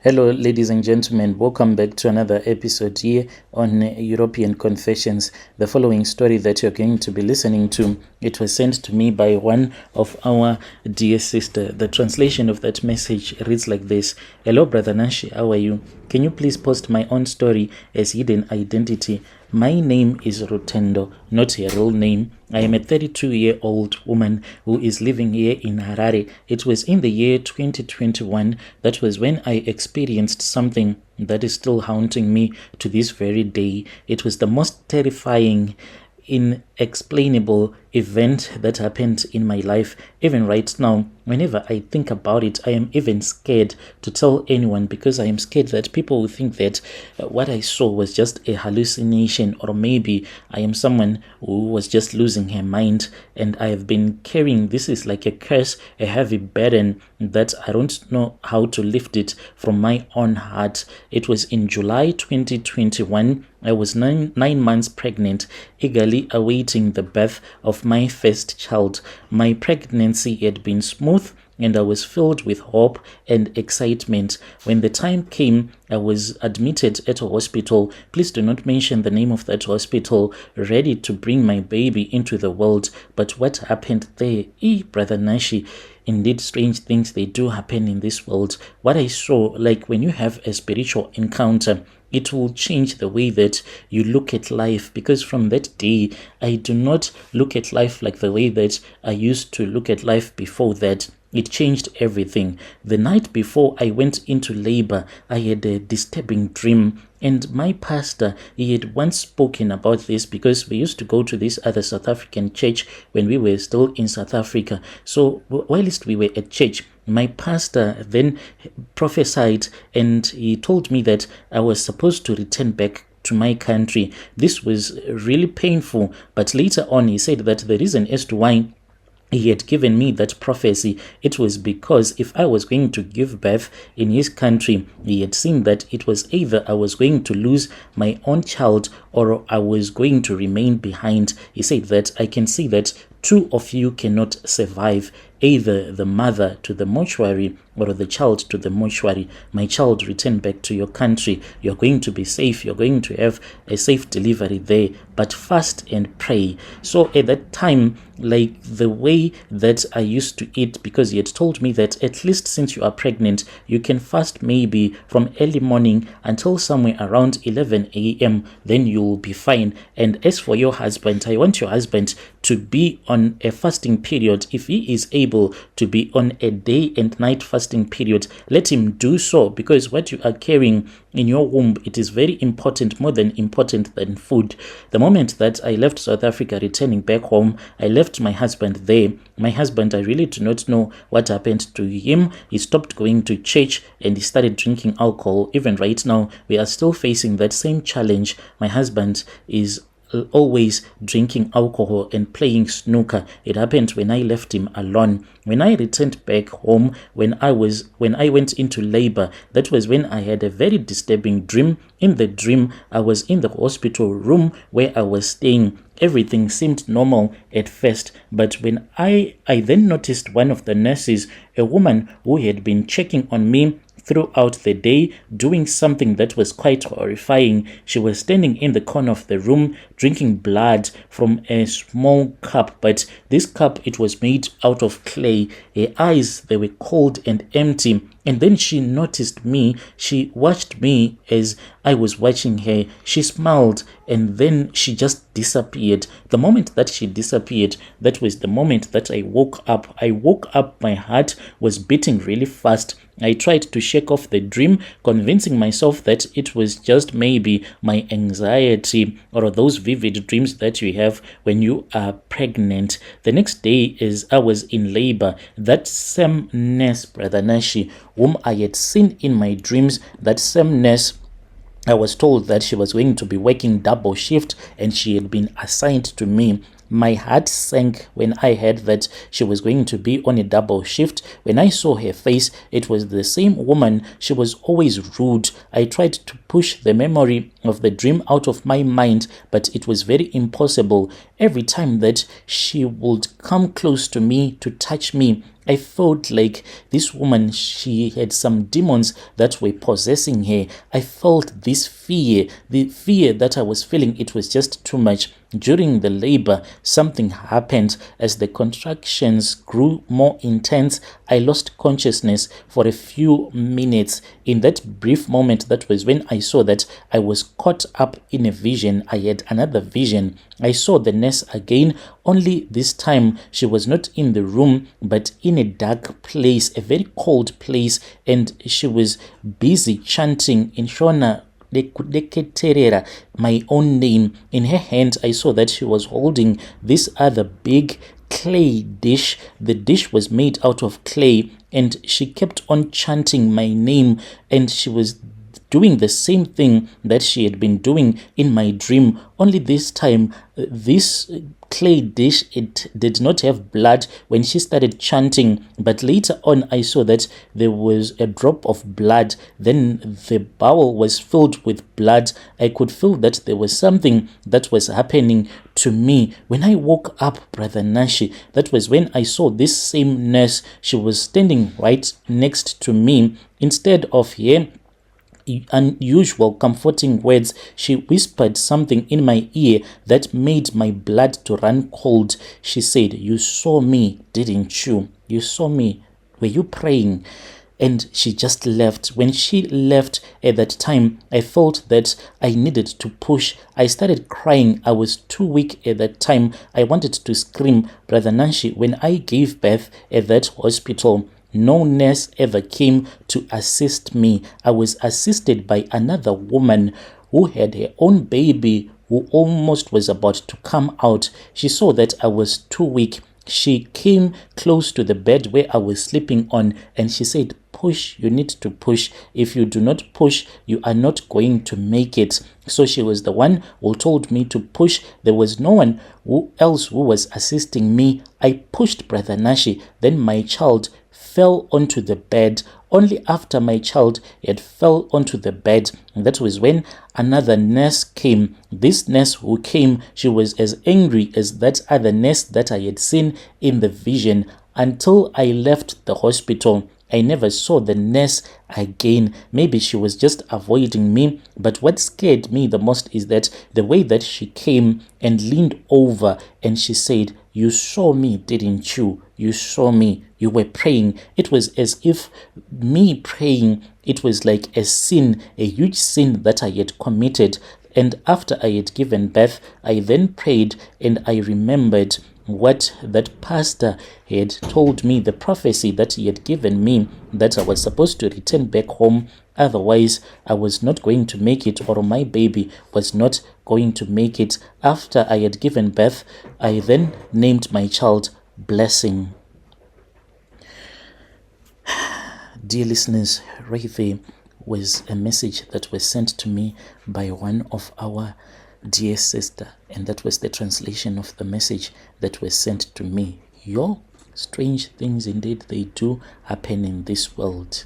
Hello, ladies and gentlemen. Welcome back to another episode here on European Confessions. The following story that you're going to be listening to, it was sent to me by one of our dear sister. The translation of that message reads like this. Hello, Brother Nashi. How are you? Can you please post my own story as hidden identity? My name is Rotendo, not a real name. I am a 32-year-old woman who is living here in Harare. It was in the year 2021. That was when I experienced something that is still haunting me to this very day. It was the most terrifying, inexplainable event that happened in my life. Even right now, whenever I think about it, I am even scared to tell anyone, because I am scared that people will think that what I saw was just a hallucination, or maybe I am someone who was just losing her mind, and I have been carrying, this is like a curse, a heavy burden that I don't know how to lift it from my own heart. It was in July 2021. I was nine months pregnant, eagerly awaiting the birth of my first child. My pregnancy had been smooth, and I was filled with hope and excitement. When the time came, I was admitted at a hospital. Please do not mention the name of that hospital, ready to bring my baby into the world. But what happened there? Brother Nashi, indeed, strange things, they do happen in this world. What I saw, like when you have a spiritual encounter, it will change the way that you look at life, because from that day, I do not look at life like the way that I used to look at life before that. It changed everything. The night before I went into labor, I had a disturbing dream. And my pastor, he had once spoken about this, because we used to go to this other South African church when we were still in South Africa. So whilst we were at church, my pastor then prophesied, and he told me that I was supposed to return back to my country. This was really painful, but later on he said that the reason as to why he had given me that prophecy, it was because if I was going to give birth in his country, he had seen that it was either I was going to lose my own child or I was going to remain behind. He said that I can see that two of you cannot survive, either the mother to the mortuary or the child to the mortuary. My child, return back to your country. You're going to be safe. You're going to have a safe delivery there, but fast and pray. So at that time, like the way that I used to eat, because he had told me that at least since you are pregnant, you can fast maybe from early morning until somewhere around 11 a.m. Then you will be fine. And as for your husband, I want your husband to be on a fasting period. If he is able to be on a day and night fasting period, let him do so, because what you are carrying in your womb, it is very important, more than important than food. The moment that I left South Africa, returning back home, I left my husband there. My husband, I really do not know what happened to him. He stopped going to church and he started drinking alcohol. Even right now, we are still facing that same challenge. My husband is always drinking alcohol and playing snooker. It happened when I left him alone. When I returned back home, when I went into labor, that was when I had a very disturbing dream. In the dream, I was in the hospital room where I was staying. Everything seemed normal at first, but when I then noticed one of the nurses, a woman who had been checking on me throughout the day, doing something that was quite horrifying. She was standing in the corner of the room, drinking blood from a small cup, but this cup, it was made out of clay. Her eyes, they were cold and empty. And then she noticed me. She watched me as I was watching her. She smiled, and then she just disappeared. The moment that she disappeared, that was the moment that I woke up. My heart was beating really fast. I tried to shake off the dream, convincing myself that it was just maybe my anxiety or those vivid dreams that you have when you are pregnant. The next day, as I was in labor, that same nurse, Brother Nashi, whom I had seen in my dreams, that same nurse, I was told that she was going to be working double shift, and she had been assigned to me. My heart sank when I heard that she was going to be on a double shift. When I saw her face, it was the same woman. She was always rude. I tried to push the memory of the dream out of my mind, but it was very impossible. every time that she would come close to me to touch me, I felt like this woman, she had some demons that were possessing her. I felt this fear, the fear that I was feeling, it was just too much. During the labor, something happened. As the contractions grew more intense, I lost consciousness for a few minutes. In that brief moment, that was when I saw that I was caught up in a vision. I had another vision. I saw the nurse again, only this time she was not in the room, but in a dark place, a very cold place, and she was busy chanting in Shona, my own name. In her hand, I saw that she was holding this other big clay dish. The dish was made out of clay, and she kept on chanting my name, and she was doing the same thing that she had been doing in my dream. Only this time, this clay dish, it did not have blood when she started chanting, but later on I saw that there was a drop of blood. Then the bowl was filled with blood. I could feel that there was something that was happening to me. When I woke up, Brother Nashi, that was when I saw this same nurse. She was standing right next to me. Instead of here unusual comforting words, she whispered something in my ear that made my blood to run cold. She said, "You saw me, didn't you? You saw me. Were you praying?" And she just left. When she left at that time, I felt that I needed to push. I started crying. I was too weak at that time. I wanted to scream. Brother Nanshi, when I gave birth at that hospital, no nurse ever came to assist me. I was assisted by another woman who had her own baby, who almost was about to come out. She saw that I was too weak. She came close to the bed where I was sleeping on, and she said, "Push, you need to push. If you do not push, you are not going to make it." So she was the one who told me to push. There was no one else who was assisting me. I pushed, Brother Nashi. Then my child fell onto the bed. Only after my child had fell onto the bed, and that was when another nurse came. This nurse who came, she was as angry as that other nurse that I had seen in the vision. Until I left the hospital, I never saw the nurse again. Maybe she was just avoiding me. But what scared me the most is that the way that she came and leaned over and she said, "You saw me, didn't you? You saw me. You were praying." It was as if me praying, it was like a sin, a huge sin that I had committed. And after I had given birth, I then prayed and I remembered what that pastor had told me, the prophecy that he had given me, that I was supposed to return back home. Otherwise, I was not going to make it, or my baby was not going to make it. After I had given birth, I then named my child Blessing. Dear listeners, right there was a message that was sent to me by one of our dear sister, and that was the translation of the message that was sent to me. Strange things indeed, they do happen in this world.